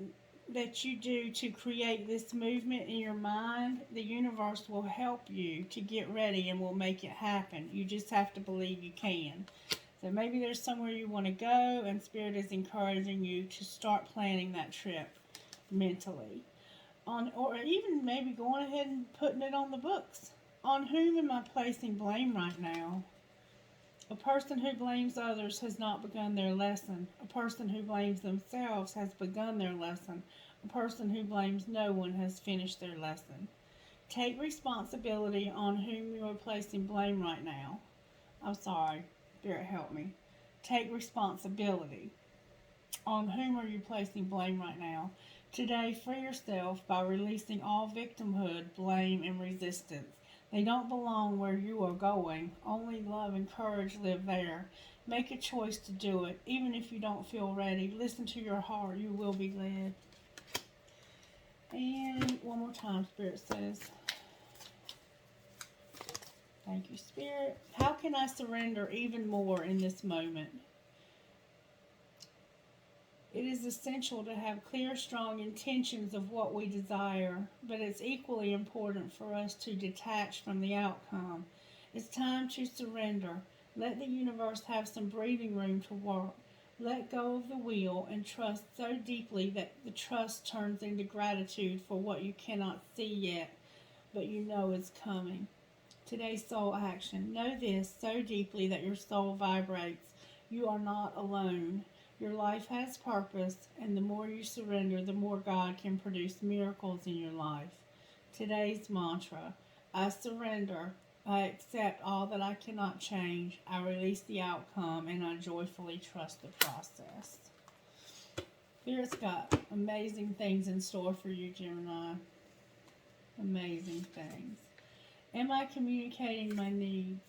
that you do to create this movement in your mind, the universe will help you to get ready and will make it happen. You just have to believe you can. So maybe there's somewhere you want to go, and Spirit is encouraging you to start planning that trip mentally. Or even maybe going ahead and putting it on the books. On whom am I placing blame right now? A person who blames others has not begun their lesson. A person who blames themselves has begun their lesson. A person who blames no one has finished their lesson. Take responsibility on whom you are placing blame right now. I'm sorry, Spirit, help me. Take responsibility. On whom are you placing blame right now? Today, free yourself by releasing all victimhood, blame, and resistance. They don't belong where you are going. Only love and courage live there. Make a choice to do it. Even if you don't feel ready, listen to your heart. You will be led. And one more time, Spirit says, thank you, Spirit. How can I surrender even more in this moment? It is essential to have clear, strong intentions of what we desire, but it's equally important for us to detach from the outcome. It's time to surrender. Let the universe have some breathing room to work. Let go of the wheel and trust so deeply that the trust turns into gratitude for what you cannot see yet, but you know is coming. Today's soul action. Know this so deeply that your soul vibrates. You are not alone. Your life has purpose, and the more you surrender, the more God can produce miracles in your life. Today's mantra, I surrender, I accept all that I cannot change. I release the outcome and I joyfully trust the process. Spirit's got amazing things in store for you, Gemini. Amazing things. Am I communicating my needs?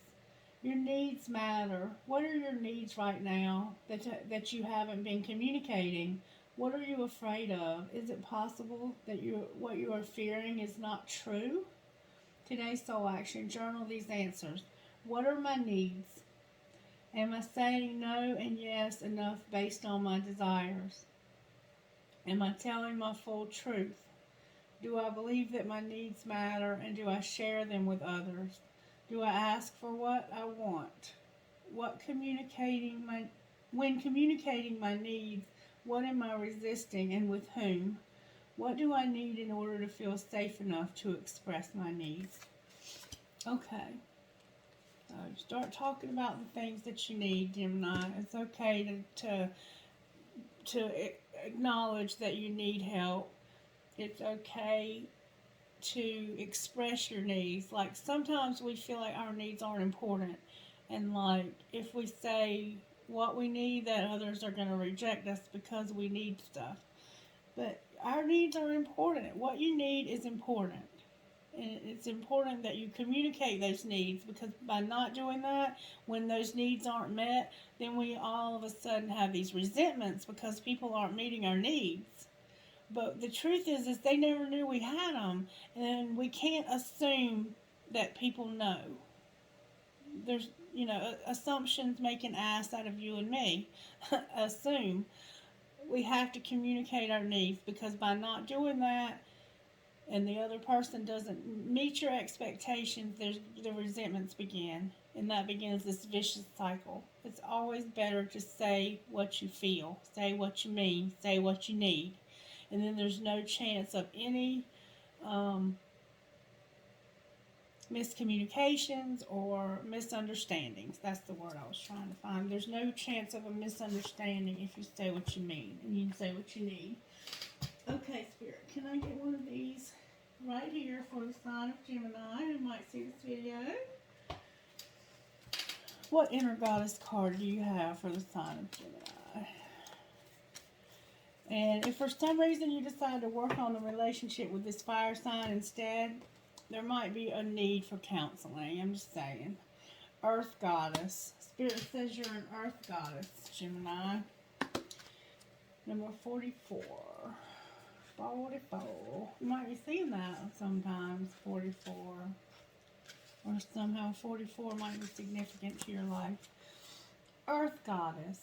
Your needs matter. What are your needs right now that you haven't been communicating? What are you afraid of? Is it possible that what you are fearing is not true? Today's soul action. Journal these answers. What are my needs? Am I saying no and yes enough based on my desires? Am I telling my full truth? Do I believe that my needs matter and do I share them with others? Do I ask for what I want? When communicating my needs, what am I resisting and with whom? What do I need in order to feel safe enough to express my needs? Okay. So start talking about the things that you need, Gemini. It's okay to acknowledge that you need help. It's okay to express your needs. Like sometimes we feel like our needs aren't important, and like if we say what we need, that others are going to reject us because we need stuff. But our needs are important. What you need is important. And it's important that you communicate those needs, because by not doing that, when those needs aren't met, then we all of a sudden have these resentments because people aren't meeting our needs. But the truth is they never knew we had them, and we can't assume that people know. There's, assumptions make an ass out of you and me. Assume. We have to communicate our needs, because by not doing that, and the other person doesn't meet your expectations, the resentments begin, and that begins this vicious cycle. It's always better to say what you feel, say what you mean, say what you need, and then there's no chance of any miscommunications or misunderstandings. That's the word I was trying to find. There's no chance of a misunderstanding if you say what you mean and you say what you need. Okay, Spirit, can I get one of these right here for the sign of Gemini who might see this video? What inner goddess card do you have for the sign of Gemini? And if for some reason you decide to work on a relationship with this fire sign instead, there might be a need for counseling. I'm just saying. Earth goddess. Spirit says you're an earth goddess, Gemini. Number 44. 44. You might be seeing that sometimes, 44. Or somehow 44 might be significant to your life. Earth goddess.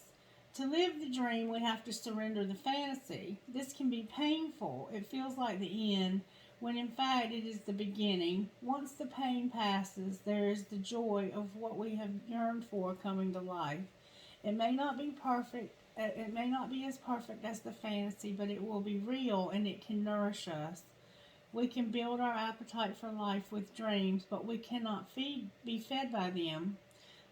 To live the dream, we have to surrender the fantasy. This can be painful. It feels like the end, when in fact it is the beginning. Once the pain passes, there is the joy of what we have yearned for coming to life. It may not be perfect. It may not be as perfect as the fantasy, but it will be real and it can nourish us. We can build our appetite for life with dreams, but we cannot be fed by them.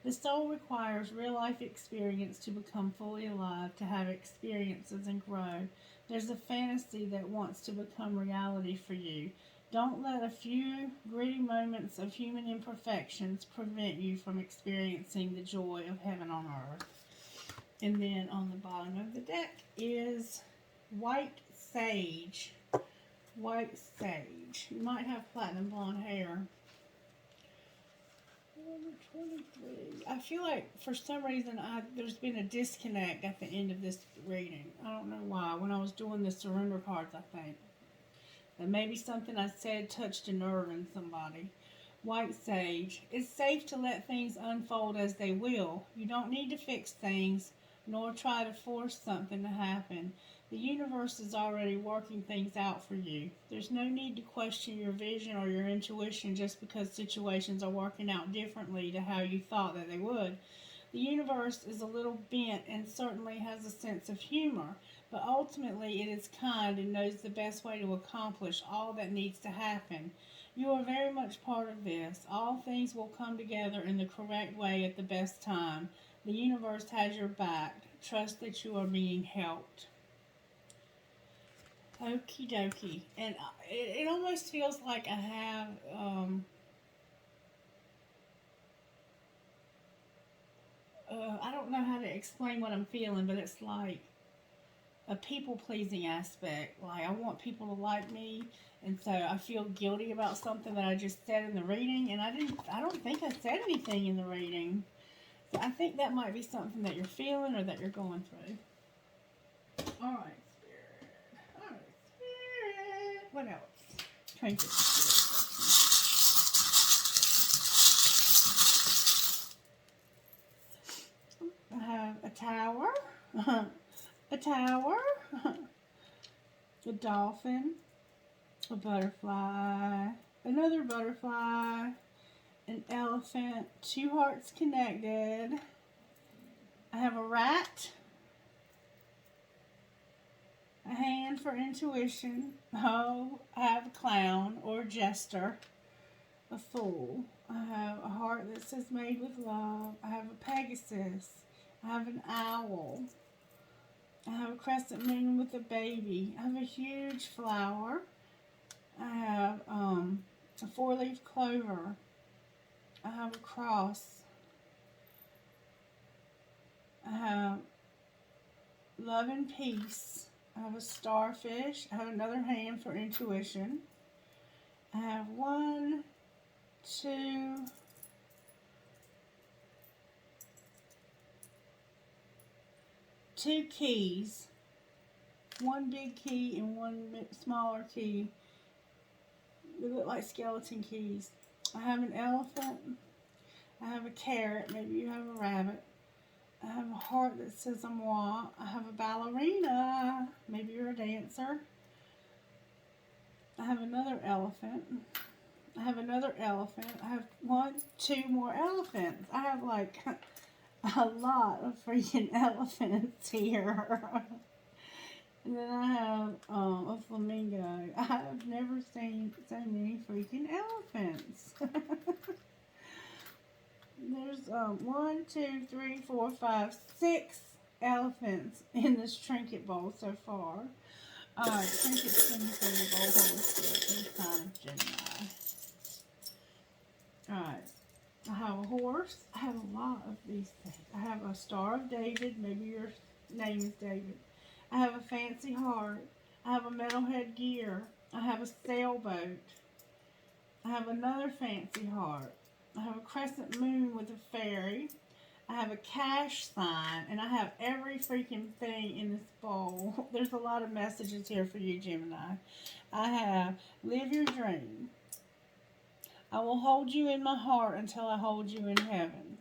The soul requires real-life experience to become fully alive, to have experiences and grow. There's a fantasy that wants to become reality for you. Don't let a few gritty moments of human imperfections prevent you from experiencing the joy of heaven on earth. And then on the bottom of the deck is white sage. White sage. You might have platinum blonde hair. Number 23. I feel like for some reason there's been a disconnect at the end of this reading. I don't know why. When I was doing the surrender cards, I think that maybe something I said touched a nerve in somebody. White sage. It's safe to let things unfold as they will. You don't need to fix things, nor try to force something to happen. The universe is already working things out for you. There's no need to question your vision or your intuition just because situations are working out differently to how you thought that they would. The universe is a little bent and certainly has a sense of humor, but ultimately it is kind and knows the best way to accomplish all that needs to happen. You are very much part of this. All things will come together in the correct way at the best time. The universe has your back. Trust that you are being helped. Okie dokie. And it almost feels like I have I don't know how to explain what I'm feeling, but it's like a people-pleasing aspect. Like, I want people to like me, and so I feel guilty about something that I just said in the reading, and I don't think I said anything in the reading. So I think that might be something that you're feeling or that you're going through. All right, Spirit. All right, Spirit. What else? Trinket Spirit. I have a tower, a tower, a dolphin, a butterfly, another butterfly, an elephant, two hearts connected. I have a rat, a hand for intuition. Oh, I have a clown or a jester, a fool. I have a heart that says made with love. I have a Pegasus. I have an owl. I have a crescent moon with a baby. I have a huge flower. I have a four-leaf clover. I have a cross. I have love and peace. I have a starfish. I have another hand for intuition. I have one, two keys. One big key and one smaller key. They look like skeleton keys. I have an elephant. I have a carrot. Maybe you have a rabbit. I have a heart that says moi. I have a ballerina. Maybe you're a dancer. I have another elephant. I have another elephant. I have two more elephants. I have like a lot of freaking elephants here. And then I have a flamingo. I have never seen so many freaking elephants. There's 1, 2, 3, 4, 5, 6 elephants in this trinket bowl so far. Alright, trinket spinning for the bowl holistic. This sign of Gemini. Alright. I have a horse. I have a lot of these things. I have a Star of David. Maybe your name is David. I have a fancy heart. I have a metalhead gear. I have a sailboat. I have another fancy heart. I have a crescent moon with a fairy. I have a cash sign. And I have every freaking thing in this bowl. There's a lot of messages here for you, Gemini. I have live your dream. I will hold you in my heart until I hold you in heaven.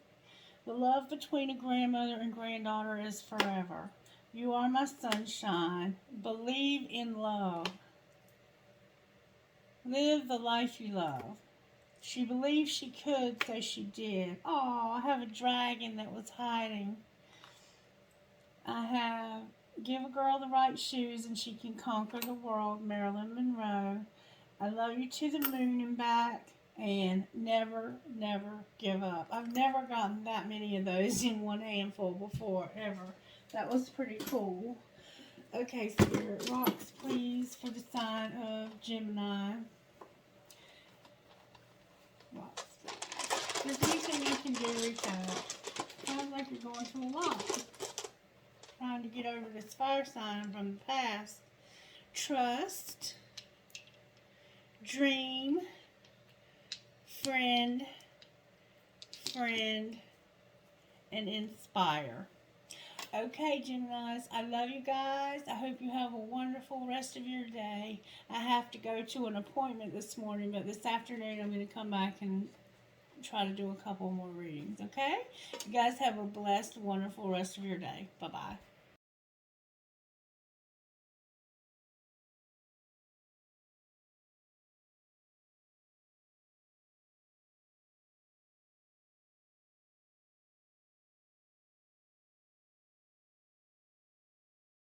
The love between a grandmother and granddaughter is forever. You are my sunshine. Believe in love. Live the life you love. She believed she could, so she did. Oh, I have a dragon that was hiding. I have give a girl the right shoes and she can conquer the world, Marilyn Monroe. I love you to the moon and back. And never, never give up. I've never gotten that many of those in one handful before, ever. That was pretty cool. Okay, Spirit, rocks, please, for the sign of Gemini. Rocks. If there's anything I can do, reach out. Sounds like you're going through a lot. Trying to get over this fire sign from the past. Trust. Dream. Friend, and inspire. Okay, Geminis, I love you guys. I hope you have a wonderful rest of your day. I have to go to an appointment this morning, but this afternoon I'm going to come back and try to do a couple more readings, okay? You guys have a blessed, wonderful rest of your day. Bye-bye.